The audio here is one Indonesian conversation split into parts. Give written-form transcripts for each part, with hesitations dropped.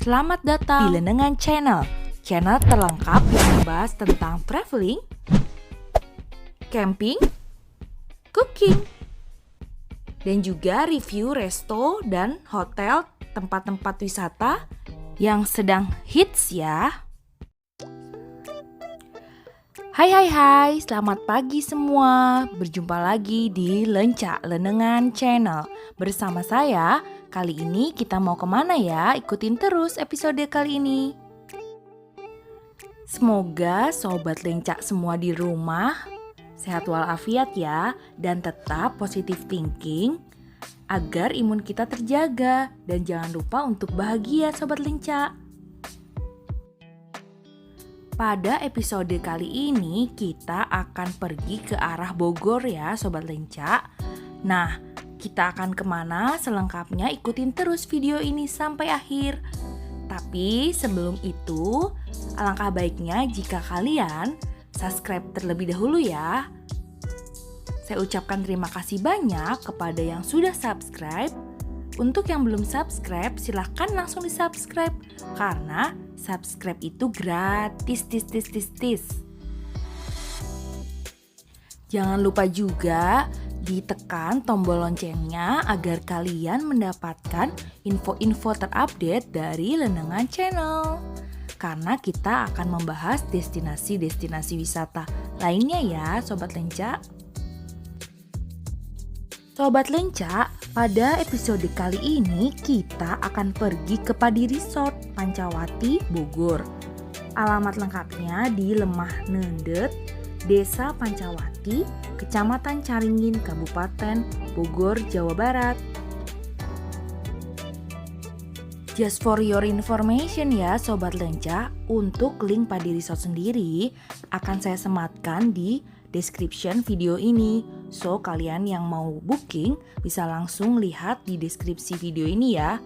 Selamat datang di Lenengan Channel, channel terlengkap yang membahas tentang traveling, camping, cooking, dan juga review resto dan hotel tempat-tempat wisata yang sedang hits ya. Hai, selamat pagi semua. Berjumpa lagi di Lenca Lenengan Channel. Bersama saya, kali ini kita mau kemana ya? Ikutin terus episode kali ini. Semoga Sobat Lenca semua di rumah sehat walafiat ya, dan tetap positive thinking agar imun kita terjaga. Dan jangan lupa untuk bahagia Sobat Lenca. Pada episode kali ini kita akan pergi ke arah Bogor ya Sobat Lenca. Nah, kita akan kemana selengkapnya, ikutin terus video ini sampai akhir. Tapi sebelum itu, alangkah baiknya jika kalian subscribe terlebih dahulu ya. Saya ucapkan terima kasih banyak kepada yang sudah subscribe. Untuk yang belum subscribe, silahkan langsung di subscribe karena subscribe itu gratis. Jangan lupa juga ditekan tombol loncengnya agar kalian mendapatkan info-info terupdate dari Lenengan Channel. Karena kita akan membahas destinasi-destinasi wisata lainnya ya Sobat Lenca. Sobat Lenca, pada episode kali ini kita akan pergi ke Padi Resort Pancawati, Bogor. Alamat lengkapnya di Lemah Nendet, Desa Pancawati, Kecamatan Caringin, Kabupaten Bogor, Jawa Barat. Just for your information ya Sobat Lenca, untuk link Padi Resort sendiri akan saya sematkan di description video ini. So kalian yang mau booking bisa langsung lihat di deskripsi video ini ya.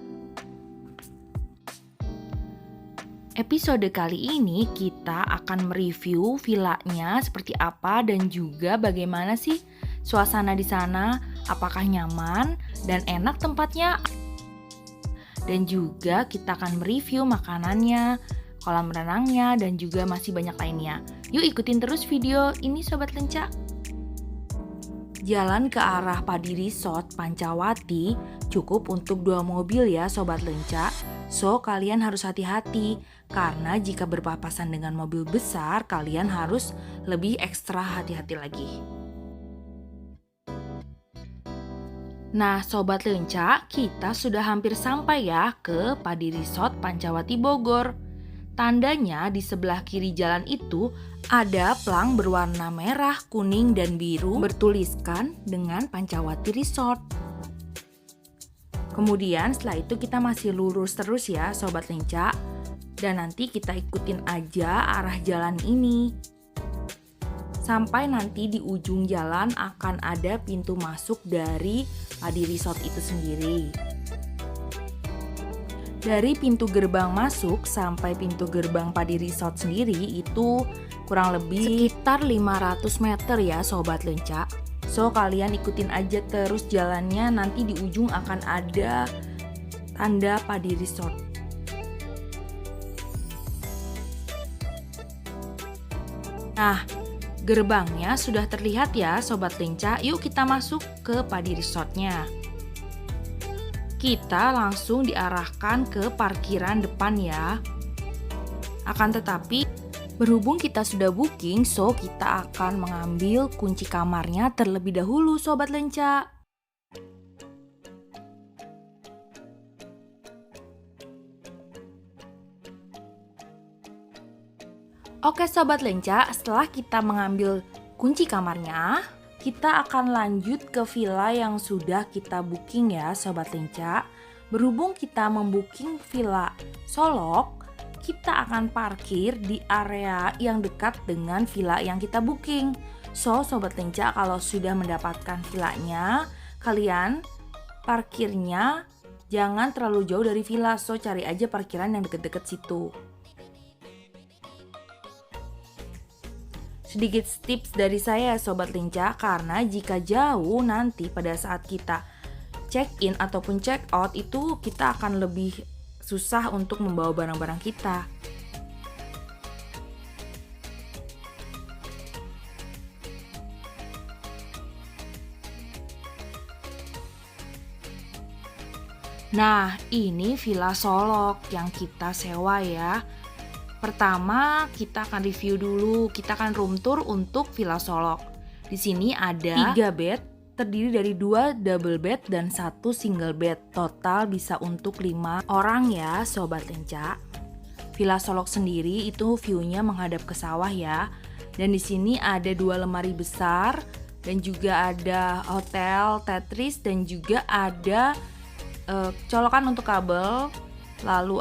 Episode kali ini kita akan mereview villanya seperti apa dan juga bagaimana sih suasana di sana, apakah nyaman dan enak tempatnya. Dan juga kita akan mereview makanannya, kolam renangnya, dan juga masih banyak lainnya. Yuk ikutin terus video ini Sobat Lenca. Jalan ke arah Padi Resort Pancawati cukup untuk 2 mobil ya Sobat Lenca. So kalian harus hati-hati karena jika berpapasan dengan mobil besar kalian harus lebih ekstra hati-hati lagi. Nah Sobat Lenca, kita sudah hampir sampai ya ke Padi Resort Pancawati Bogor. Tandanya di sebelah kiri jalan itu ada plang berwarna merah, kuning, dan biru bertuliskan dengan Pancawati Resort. Kemudian setelah itu kita masih lurus terus ya Sobat Lenca. Dan nanti kita ikutin aja arah jalan ini. Sampai nanti di ujung jalan akan ada pintu masuk dari Padi Resort itu sendiri. Dari pintu gerbang masuk sampai pintu gerbang Padi Resort sendiri itu kurang lebih sekitar 500 meter ya Sobat Lenca. So kalian ikutin aja terus jalannya, nanti di ujung akan ada tanda Padi Resort. Nah, gerbangnya sudah terlihat ya Sobat Lenca. Yuk kita masuk ke Padi Resortnya. Kita langsung diarahkan ke parkiran depan ya. Akan tetapi berhubung kita sudah booking, so kita akan mengambil kunci kamarnya terlebih dahulu Sobat Lenca. Oke Sobat Lenca, setelah kita mengambil kunci kamarnya, kita akan lanjut ke villa yang sudah kita booking ya Sobat Lenca. Berhubung kita membooking villa Solok, kita akan parkir di area yang dekat dengan villa yang kita booking. So Sobat Lenca, kalau sudah mendapatkan villanya, kalian parkirnya jangan terlalu jauh dari villa. So cari aja parkiran yang deket-deket situ. Sedikit tips dari saya Sobat Lenca, karena jika jauh nanti pada saat kita check in ataupun check out itu kita akan lebih susah untuk membawa barang-barang kita. Nah, ini Villa Solok yang kita sewa ya. Pertama, kita akan review dulu. Kita akan room tour untuk Villa Solok. Di sini ada 3 bed, terdiri dari 2 double bed dan 1 single bed. Total bisa untuk 5 orang ya, Sobat Lenca. Villa Solok sendiri itu view-nya menghadap ke sawah ya. Dan di sini ada 2 lemari besar dan juga ada hotel Tetris dan juga ada colokan untuk kabel. Lalu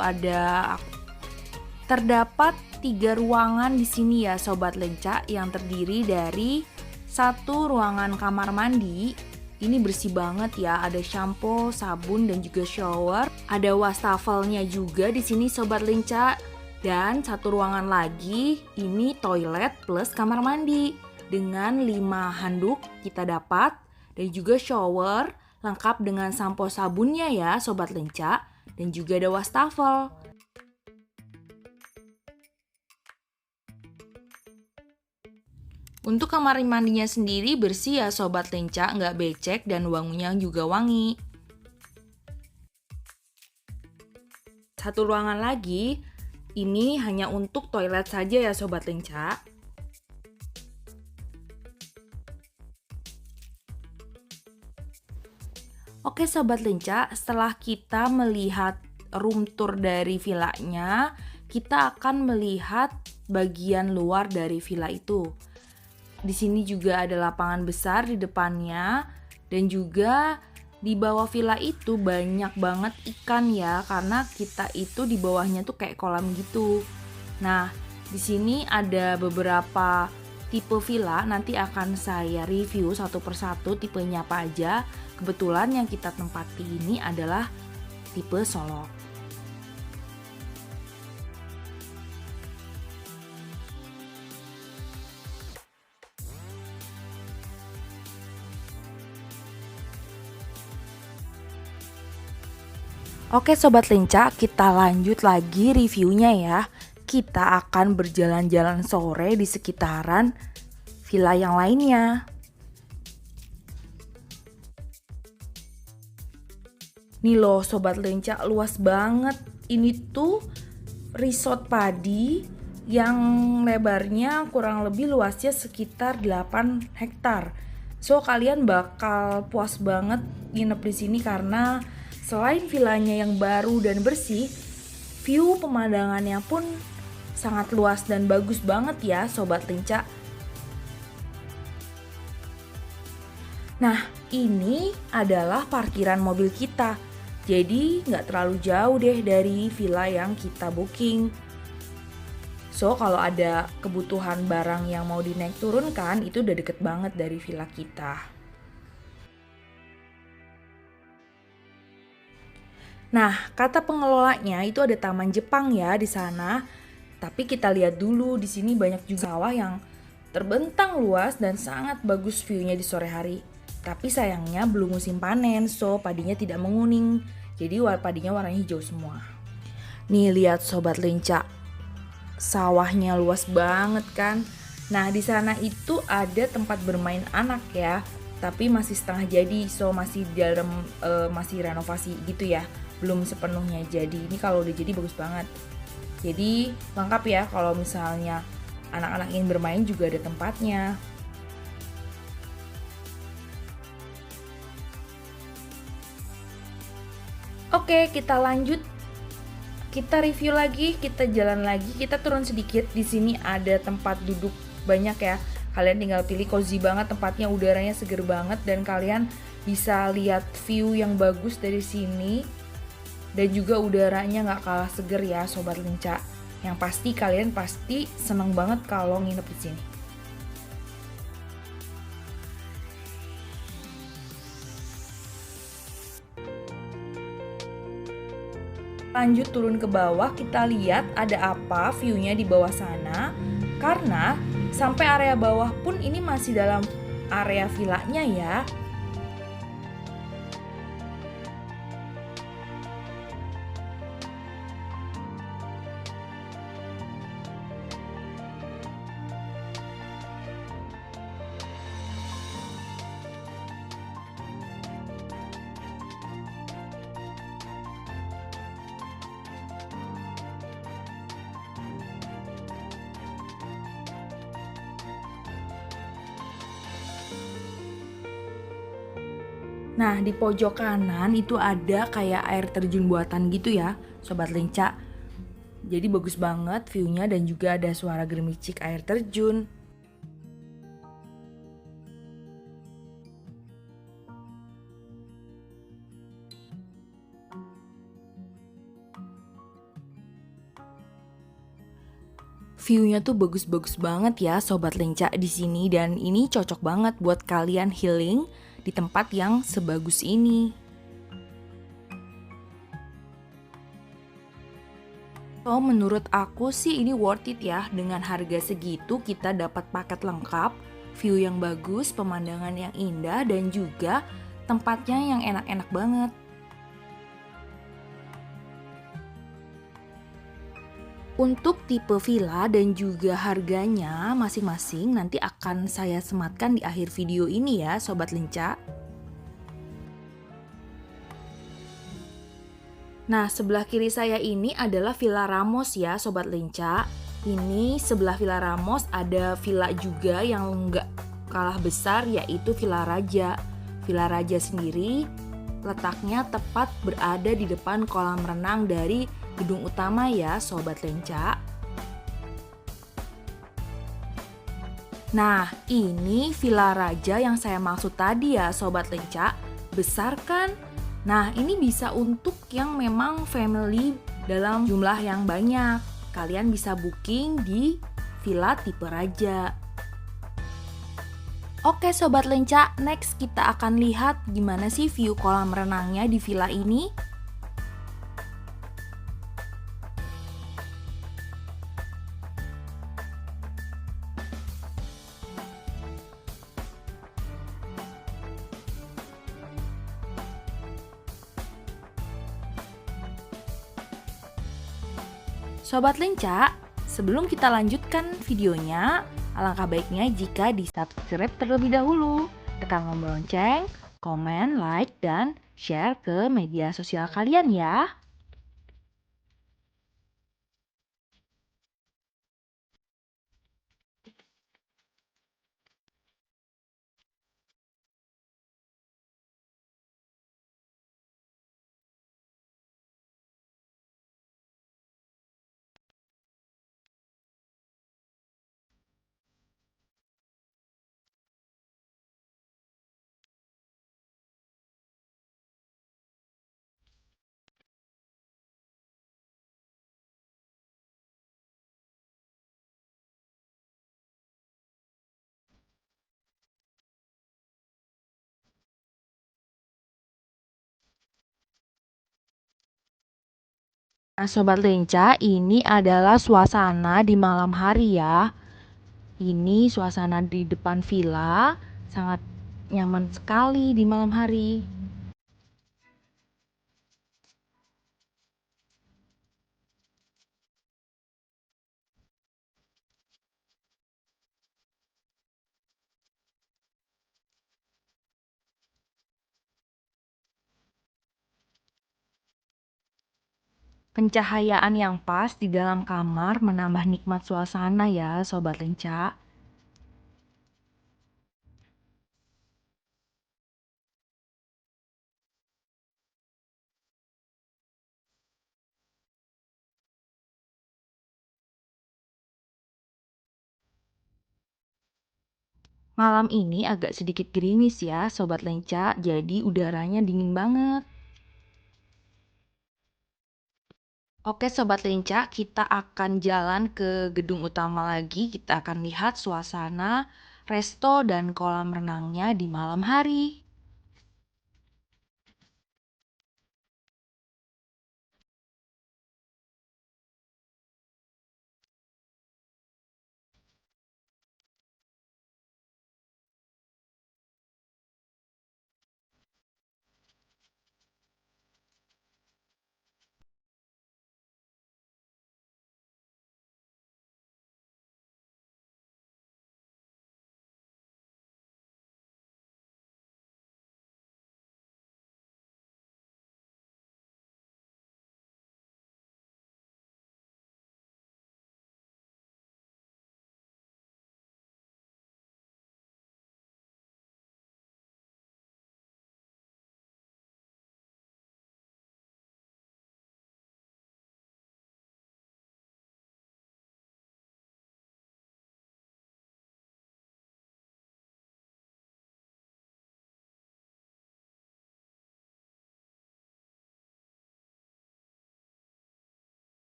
terdapat 3 ruangan di sini ya Sobat Lenca, yang terdiri dari 1 ruangan kamar mandi. Ini bersih banget ya, ada shampoo, sabun dan juga shower. Ada wastafelnya juga di sini Sobat Lenca. Dan 1 ruangan lagi, ini toilet plus kamar mandi dengan 5 handuk kita dapat dan juga shower lengkap dengan sampo sabunnya ya Sobat Lenca, dan juga ada wastafel. Untuk kamar mandinya sendiri bersih ya Sobat Lenca, nggak becek dan wanginya juga wangi. 1 ruangan lagi, ini hanya untuk toilet saja ya Sobat Lenca. Oke Sobat Lenca, setelah kita melihat room tour dari villanya, kita akan melihat bagian luar dari villa itu. Di sini juga ada lapangan besar di depannya dan juga di bawah villa itu banyak banget ikan ya, karena kita itu di bawahnya tuh kayak kolam gitu. Nah, di sini ada beberapa tipe villa, nanti akan saya review satu persatu tipenya apa aja. Kebetulan yang kita tempati ini adalah tipe Solok. Oke Sobat Lenca, kita lanjut lagi reviewnya ya. Kita akan berjalan-jalan sore di sekitaran villa yang lainnya. Nih loh Sobat Lenca, luas banget. Ini tuh resort padi yang lebarnya kurang lebih luasnya sekitar 8 hektar. So kalian bakal puas banget nginep di sini karena selain villanya yang baru dan bersih, view pemandangannya pun sangat luas dan bagus banget ya Sobat Lenca. Nah, ini adalah parkiran mobil kita. Jadi nggak terlalu jauh deh dari villa yang kita booking. So kalau ada kebutuhan barang yang mau dinaik turunkan, itu udah deket banget dari villa kita. Nah, kata pengelolanya itu ada taman Jepang ya di sana. Tapi kita lihat dulu, di sini banyak juga sawah yang terbentang luas dan sangat bagus view-nya di sore hari. Tapi sayangnya belum musim panen, so padinya tidak menguning. Jadi padinya warna hijau semua. Nih lihat Sobat Lenca, sawahnya luas banget kan. Nah di sana itu ada tempat bermain anak ya, tapi masih setengah jadi, so masih dalam masih renovasi gitu ya, belum sepenuhnya jadi. Ini kalau udah jadi bagus banget. Jadi lengkap ya, kalau misalnya anak-anak ingin bermain juga ada tempatnya. Oke, kita lanjut. Kita review lagi, kita jalan lagi, kita turun sedikit. Di sini ada tempat duduk banyak ya. Kalian tinggal pilih, cozy banget tempatnya, udaranya seger banget dan kalian bisa lihat view yang bagus dari sini. Dan juga udaranya nggak kalah seger ya Sobat Lenca. Yang pasti kalian pasti seneng banget kalau nginep di sini. Lanjut turun ke bawah, kita lihat ada apa view-nya di bawah sana. Karena sampai area bawah pun ini masih dalam area villanya ya. Nah, di pojok kanan itu ada kayak air terjun buatan gitu ya, Sobat Lenca. Jadi bagus banget view-nya dan juga ada suara gerimicik air terjun. View-nya tuh bagus-bagus banget ya Sobat Lenca di sini dan ini cocok banget buat kalian healing di tempat yang sebagus ini. So, menurut aku sih ini worth it ya. Dengan harga segitu kita dapat paket lengkap, view yang bagus, pemandangan yang indah, dan juga tempatnya yang enak-enak banget. Untuk tipe villa dan juga harganya masing-masing nanti akan saya sematkan di akhir video ini ya Sobat Lenca. Nah, sebelah kiri saya ini adalah Villa Ramos ya Sobat Lenca. Ini sebelah Villa Ramos ada villa juga yang nggak kalah besar yaitu Villa Raja. Villa Raja sendiri letaknya tepat berada di depan kolam renang dari gedung utama ya Sobat Lenca. Nah, ini Villa Raja yang saya maksud tadi ya Sobat Lenca. Besar kan? Nah, ini bisa untuk yang memang family dalam jumlah yang banyak. Kalian bisa booking di villa tipe raja. Oke Sobat Lenca, next kita akan lihat gimana sih view kolam renangnya di villa ini. Sobat Lenca, sebelum kita lanjutkan videonya, alangkah baiknya jika di-subscribe terlebih dahulu. Tekan tombol lonceng, komen, like, dan share ke media sosial kalian ya. Nah, Sobat Lenca, ini adalah suasana di malam hari ya. Ini suasana di depan villa, sangat nyaman sekali di malam hari. Pencahayaan yang pas di dalam kamar menambah nikmat suasana ya, Sobat Lenca. Malam ini agak sedikit gerimis ya, Sobat Lenca, jadi udaranya dingin banget. Oke Sobat Lenca, kita akan jalan ke gedung utama lagi. Kita akan lihat suasana resto dan kolam renangnya di malam hari.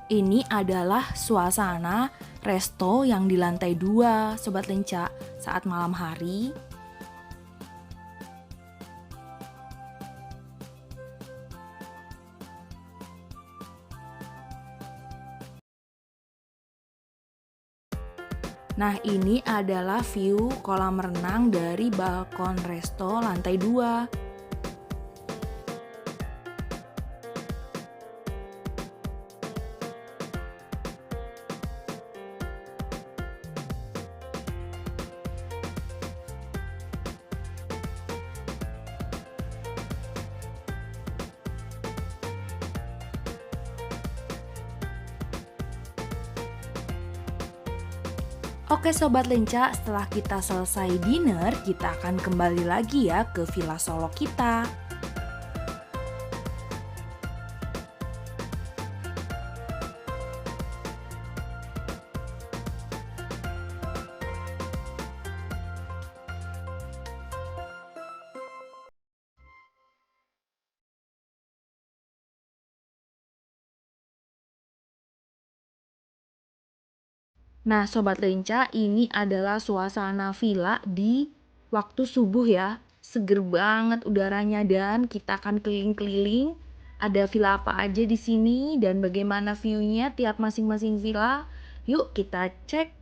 Ini adalah suasana resto yang di lantai 2, Sobat Lenca, saat malam hari. Nah, ini adalah view kolam renang dari balkon resto lantai 2. Oke Sobat Lenca, setelah kita selesai dinner, kita akan kembali lagi ya ke Villa Solo kita. Nah, Sobat Lenca, ini adalah suasana villa di waktu subuh ya. Seger banget udaranya dan kita akan keliling-keliling. Ada villa apa aja di sini dan bagaimana view-nya tiap masing-masing villa. Yuk kita cek.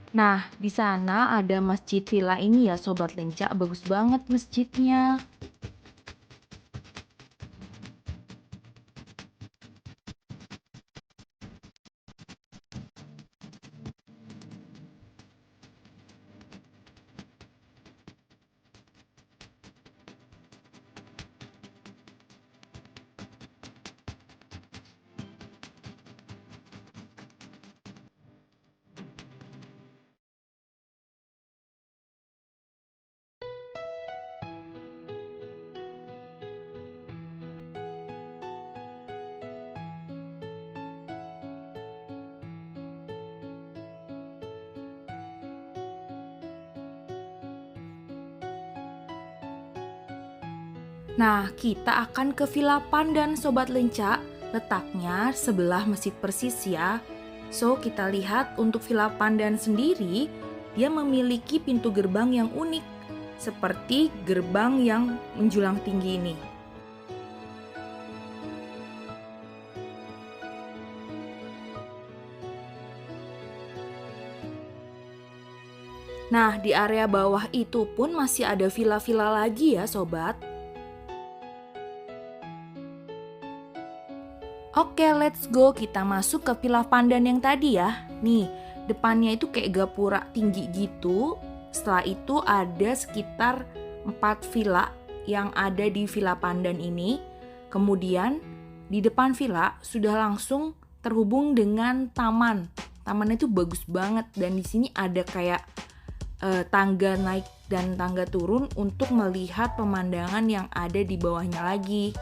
Nah, di sana ada masjid villa ini ya Sobat Lenca, bagus banget masjidnya. Nah, kita akan ke Villa Pandan Sobat Lenca, letaknya sebelah Masjid Persis ya. So, kita lihat untuk Villa Pandan sendiri, dia memiliki pintu gerbang yang unik, seperti gerbang yang menjulang tinggi ini. Nah, di area bawah itu pun masih ada villa-villa lagi ya Sobat. Oke, let's go. Kita masuk ke Villa Pandan yang tadi ya. Nih, depannya itu kayak gapura tinggi gitu. Setelah itu ada sekitar 4 villa yang ada di Villa Pandan ini. Kemudian di depan villa sudah langsung terhubung dengan taman. Tamannya itu bagus banget dan di sini ada kayak tangga naik dan tangga turun untuk melihat pemandangan yang ada di bawahnya lagi.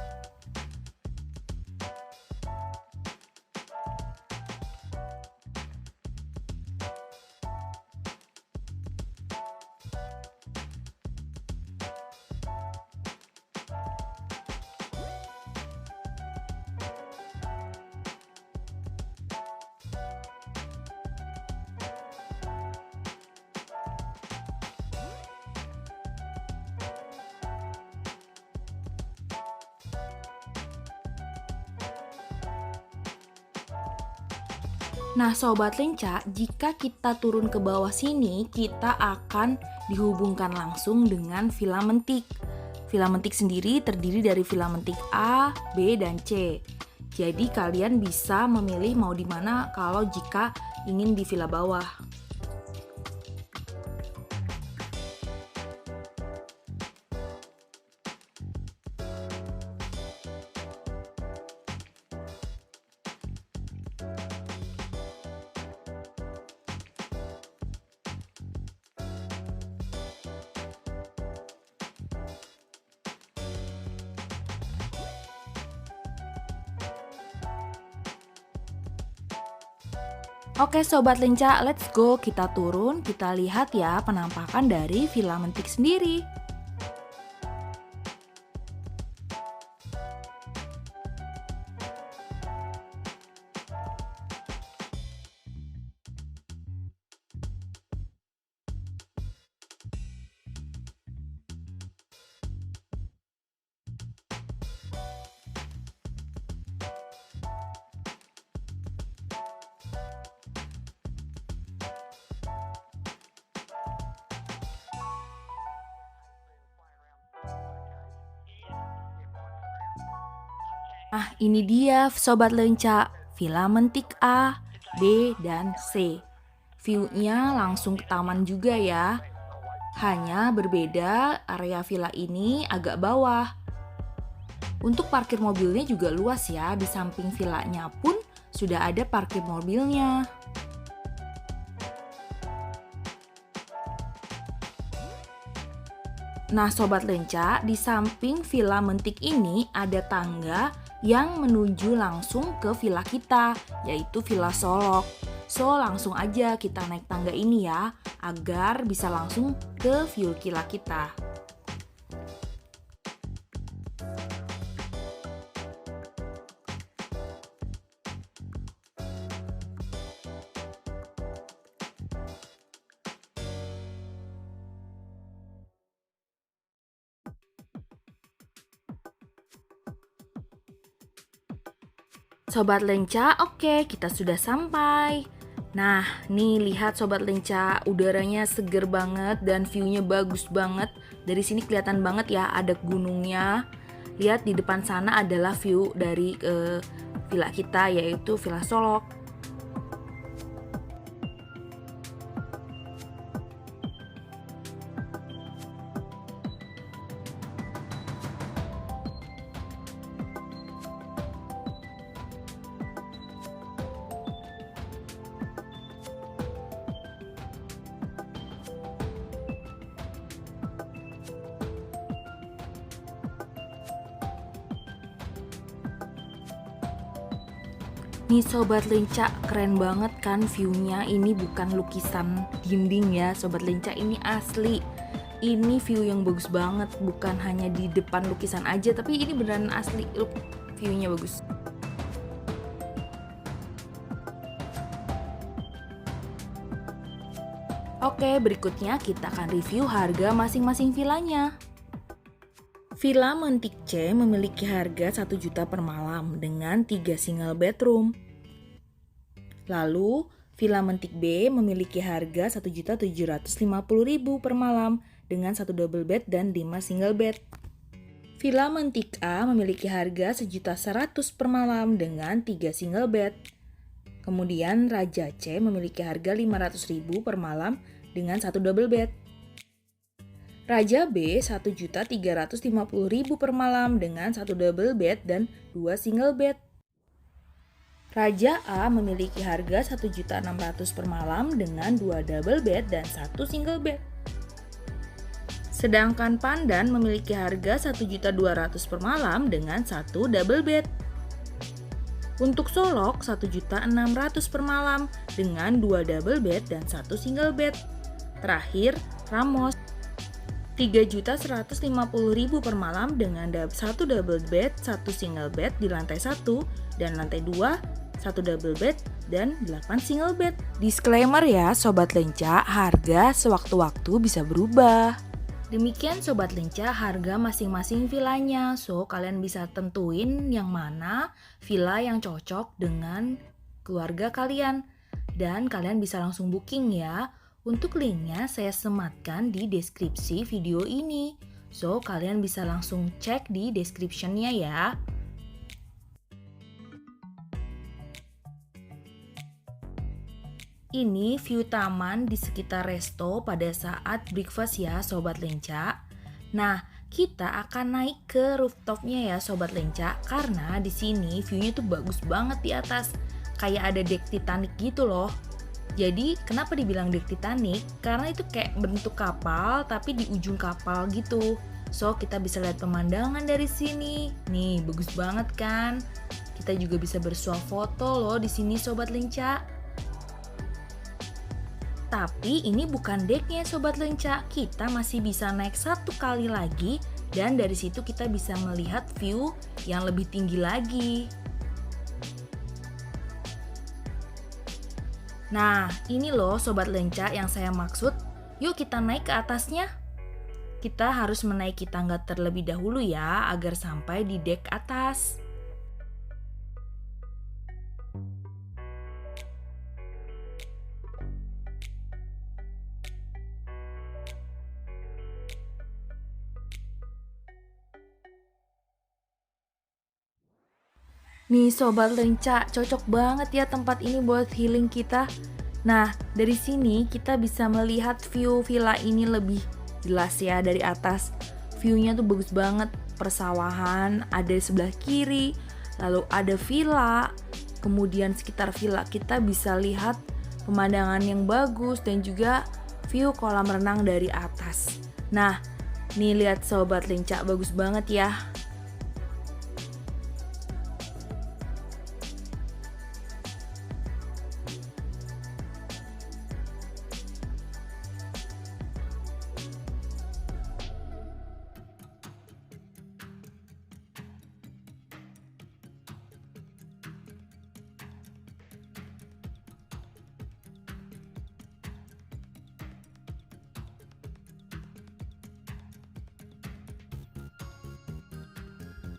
Nah Sobat Lenca, jika kita turun ke bawah sini, kita akan dihubungkan langsung dengan villa Mentik. Villa Mentik sendiri terdiri dari villa Mentik A, B, dan C. Jadi kalian bisa memilih mau di mana kalau jika ingin di villa bawah. Oke Sobat Lenca, let's go, kita turun, kita lihat ya penampakan dari Villa Mentik sendiri. Nah ini dia Sobat Lenca, Villa Mentik A, B, dan C. View-nya langsung ke taman juga ya. Hanya berbeda area villa ini agak bawah. Untuk parkir mobilnya juga luas ya, di samping villanya pun sudah ada parkir mobilnya. Nah Sobat Lenca, di samping Villa Mentik ini ada tangga yang menuju langsung ke villa kita, yaitu Villa Solok. So langsung aja kita naik tangga ini ya, agar bisa langsung ke view villa kita. Sobat Lenca, oke, kita sudah sampai. Nah, nih lihat Sobat Lenca, udaranya seger banget dan view-nya bagus banget. Dari sini kelihatan banget ya, ada gunungnya. Lihat di depan sana adalah view dari villa kita, yaitu Villa Solok. Nih Sobat Lenca, keren banget kan view-nya. Ini bukan lukisan dinding ya Sobat Lenca, ini asli. Ini view yang bagus banget, bukan hanya di depan lukisan aja, tapi ini beneran asli. Look, view-nya bagus. Oke, berikutnya kita akan review harga masing-masing villanya. Villa Mentik C memiliki harga 1 juta per malam dengan 3 single bedroom. Lalu, Villa Mentik B memiliki harga 1.750.000 per malam dengan 1 double bed dan 5 single bed. Villa Mentik A memiliki harga 1.100.000 per malam dengan 3 single bed. Kemudian Raja C memiliki harga 500.000 per malam dengan 1 double bed. Raja B 1.350.000 per malam dengan 1 double bed dan 2 single bed. Raja A memiliki harga 1.600.000 per malam dengan 2 double bed dan 1 single bed. Sedangkan Pandan memiliki harga 1.200.000 per malam dengan 1 double bed. Untuk Solok 1.600.000 per malam dengan 2 double bed dan 1 single bed. Terakhir Ramos 3.150.000 per malam dengan 1 double bed, 1 single bed di lantai 1 dan lantai 2, 1 double bed dan 8 single bed. Disclaimer ya Sobat Lenca, harga sewaktu-waktu bisa berubah. Demikian Sobat Lenca harga masing-masing villanya. So kalian bisa tentuin yang mana villa yang cocok dengan keluarga kalian. Dan kalian bisa langsung booking ya. Untuk linknya saya sematkan di deskripsi video ini. So, kalian bisa langsung cek di description-nya ya. Ini view taman di sekitar resto pada saat breakfast ya Sobat Lenca. Nah, kita akan naik ke rooftopnya ya Sobat Lenca, karena di sini view-nya tuh bagus banget di atas. Kayak ada dek Titanic gitu loh. Jadi kenapa dibilang dek Titanic? Karena itu kayak bentuk kapal tapi di ujung kapal gitu. So kita bisa lihat pemandangan dari sini. Nih bagus banget kan? Kita juga bisa bersuah foto loh di sini Sobat Lenca. Tapi ini bukan deknya Sobat Lenca, kita masih bisa naik satu kali lagi dan dari situ kita bisa melihat view yang lebih tinggi lagi. Nah, ini loh Sobat Lenca yang saya maksud. Yuk kita naik ke atasnya. Kita harus menaiki tangga terlebih dahulu ya agar sampai di dek atas. Nih Sobat Lenca, cocok banget ya tempat ini buat healing kita. Nah, dari sini kita bisa melihat view villa ini lebih jelas ya dari atas. View-nya tuh bagus banget, persawahan ada di sebelah kiri, lalu ada villa, kemudian sekitar villa kita bisa lihat pemandangan yang bagus dan juga view kolam renang dari atas. Nah, nih lihat Sobat Lenca, bagus banget ya.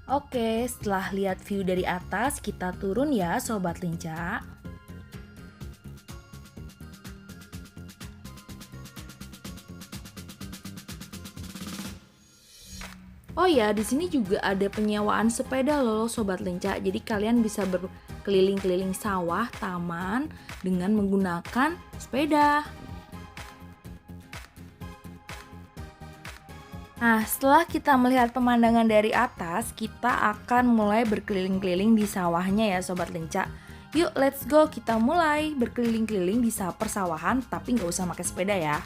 Oke, setelah lihat view dari atas, kita turun ya Sobat Lenca. Oh ya, di sini juga ada penyewaan sepeda loh Sobat Lenca. Jadi kalian bisa berkeliling-keliling sawah, taman dengan menggunakan sepeda. Nah, setelah kita melihat pemandangan dari atas, kita akan mulai berkeliling-keliling di sawahnya ya Sobat Lenca. Yuk, let's go, kita mulai berkeliling-keliling di persawahan, tapi nggak usah pakai sepeda ya.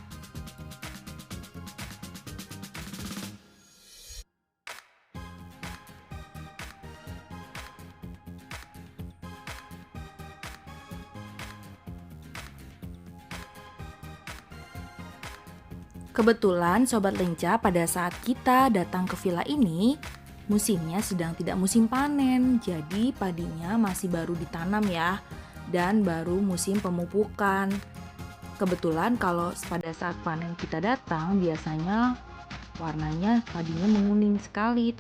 Kebetulan Sobat Lenca pada saat kita datang ke villa ini, musimnya sedang tidak musim panen, jadi padinya masih baru ditanam ya, dan baru musim pemupukan. Kebetulan kalau pada saat panen kita datang, biasanya warnanya padinya menguning sekali.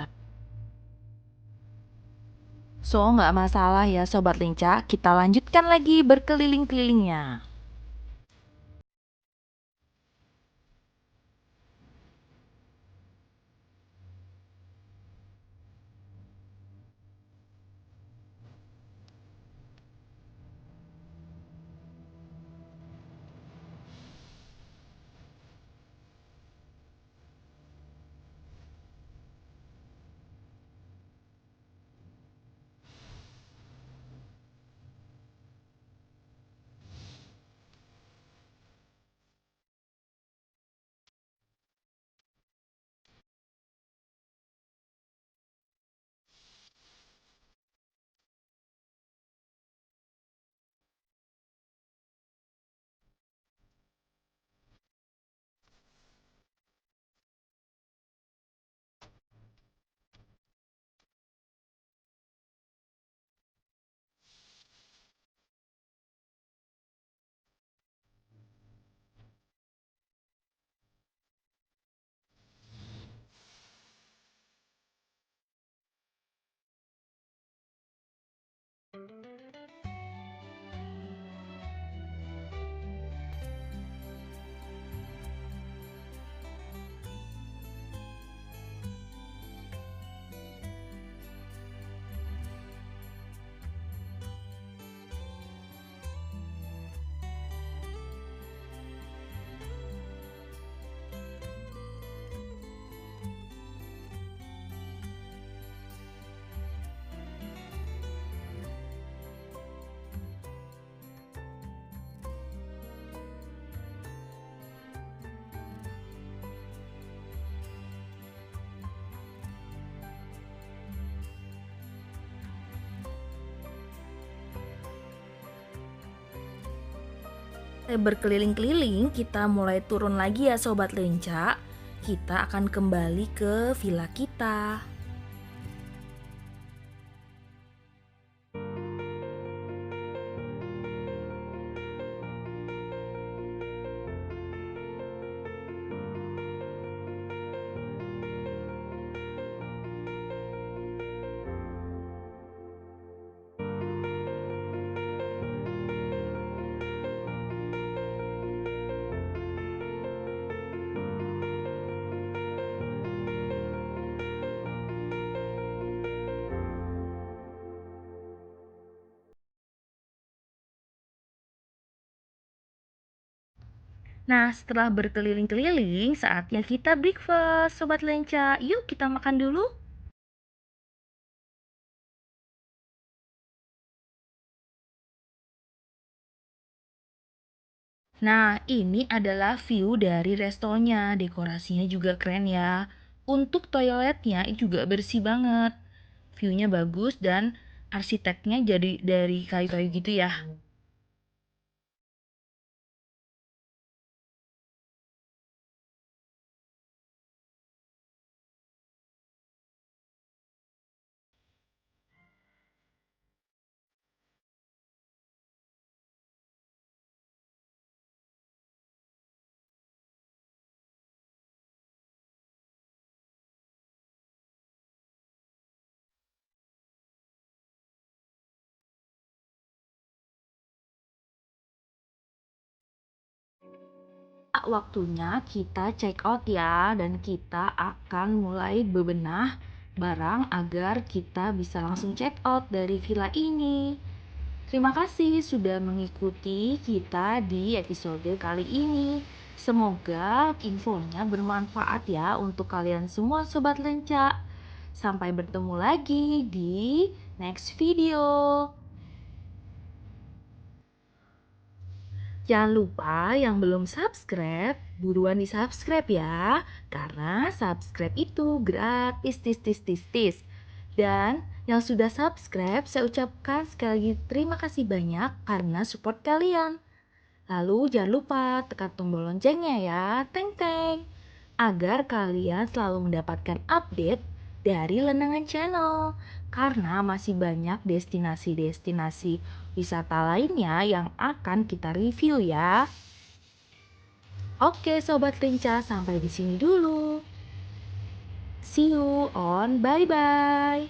So, nggak masalah ya Sobat Lenca, kita lanjutkan lagi berkeliling-kelilingnya. Berkeliling-keliling, kita mulai turun lagi ya Sobat Lenca. Kita akan kembali ke villa kita. Nah, setelah berkeliling-keliling, saatnya kita breakfast, Sobat Lenca. Yuk kita makan dulu. Nah, ini adalah view dari restonya. Dekorasinya juga keren ya. Untuk toiletnya juga bersih banget. View-nya bagus dan arsiteknya jadi dari kayu-kayu gitu ya. Waktunya kita check out ya, dan kita akan mulai bebenah barang agar kita bisa langsung check out dari villa ini. Terima kasih sudah mengikuti kita di episode kali ini. Semoga infonya bermanfaat ya untuk kalian semua Sobat Lenca. Sampai bertemu lagi di next video. Jangan lupa yang belum subscribe, buruan di subscribe ya. Karena subscribe itu gratis, tis. Dan yang sudah subscribe, saya ucapkan sekali lagi terima kasih banyak karena support kalian. Lalu jangan lupa tekan tombol loncengnya ya, teng. Agar kalian selalu mendapatkan update dari Lenangan Channel. Karena masih banyak destinasi-destinasi wisata lainnya yang akan kita review ya. Oke Sobat Lenca, sampai di sini dulu. See you on bye-bye.